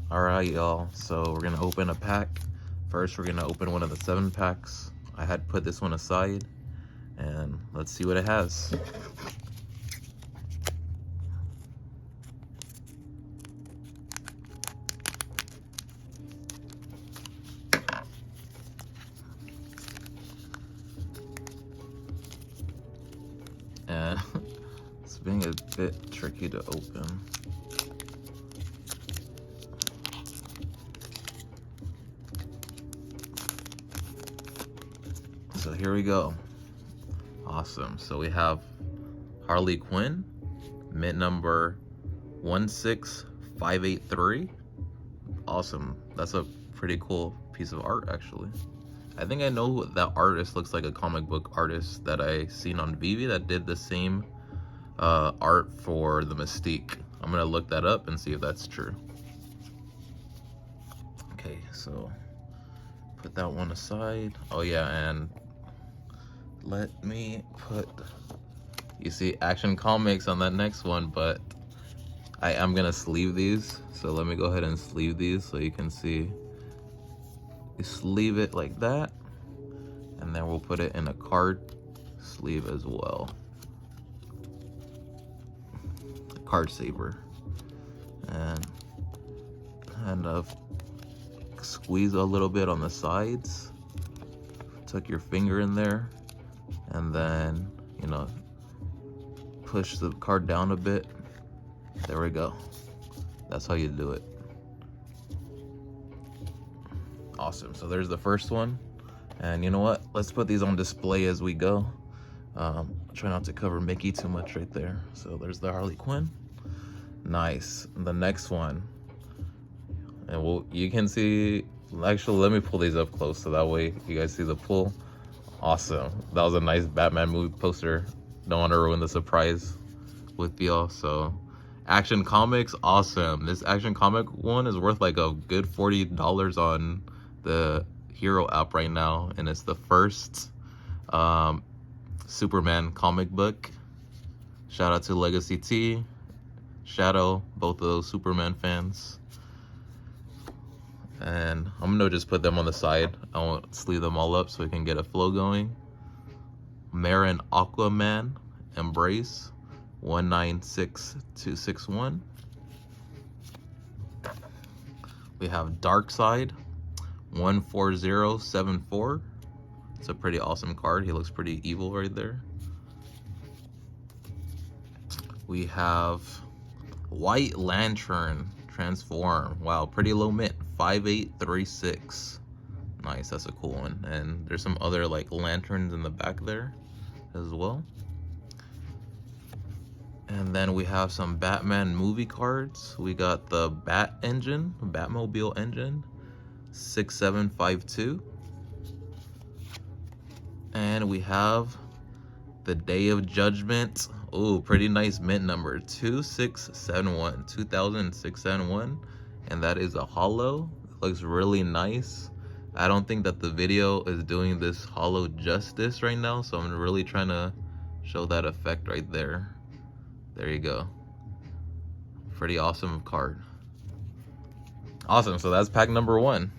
Alright, y'all, so we're gonna open a pack. First, we're gonna open one of the 7 packs. I had put this one aside, and let's see what it has. And it's being a bit tricky to open. So here we go. Awesome. So we have Harley Quinn, mint number 16583. Awesome. That's a pretty cool piece of art, actually. I think I know that artist looks like a comic book artist that I seen on Vivi that did the same art for the Mystique. I'm gonna look that up and see if that's true. Okay, so put that one aside. Oh yeah, and let me put, you see Action Comics on that next one, but I am gonna sleeve these. So let me go ahead and sleeve these so you can see. You sleeve it like that, and then we'll put it in a card sleeve as well. Card saver. And kind of squeeze a little bit on the sides. Tuck your finger in there, and then, you know, push the card down a bit. There we go. That's how you do it. Awesome. So there's the first one. And you know what? Let's put these on display as we go. Try not to cover Mickey too much right there. So there's the Harley Quinn. Nice. The next one. And you can see, actually, let me pull these up close so that way you guys see the pull. Awesome. That was a nice Batman movie poster. Don't want to ruin the surprise with y'all. So Action Comics, awesome. This Action Comic one is worth like a good $40 on the HRO app right now, and it's the first Superman comic book. Shout out to Legacy T, Shadow, both of those Superman fans. And I'm gonna just put them on the side. I won't sleeve them all up so we can get a flow going. Mara and Aquaman Embrace 196261. We have Darkseid 14074. It's a pretty awesome card. He looks pretty evil right there. We have White Lantern Transform. Wow, pretty low mint. 5836. Nice, that's a cool one. And there's some other like lanterns in the back there as well. And then we have some Batman movie cards. We got the Batmobile engine 6752. And we have the Day of Judgment. Oh, pretty nice mint number 2671. And that is a holo. It looks really nice. I don't think that the video is doing this holo justice right now, so I'm really trying to show that effect right there. There you go. Pretty awesome card. Awesome, so that's pack number 1.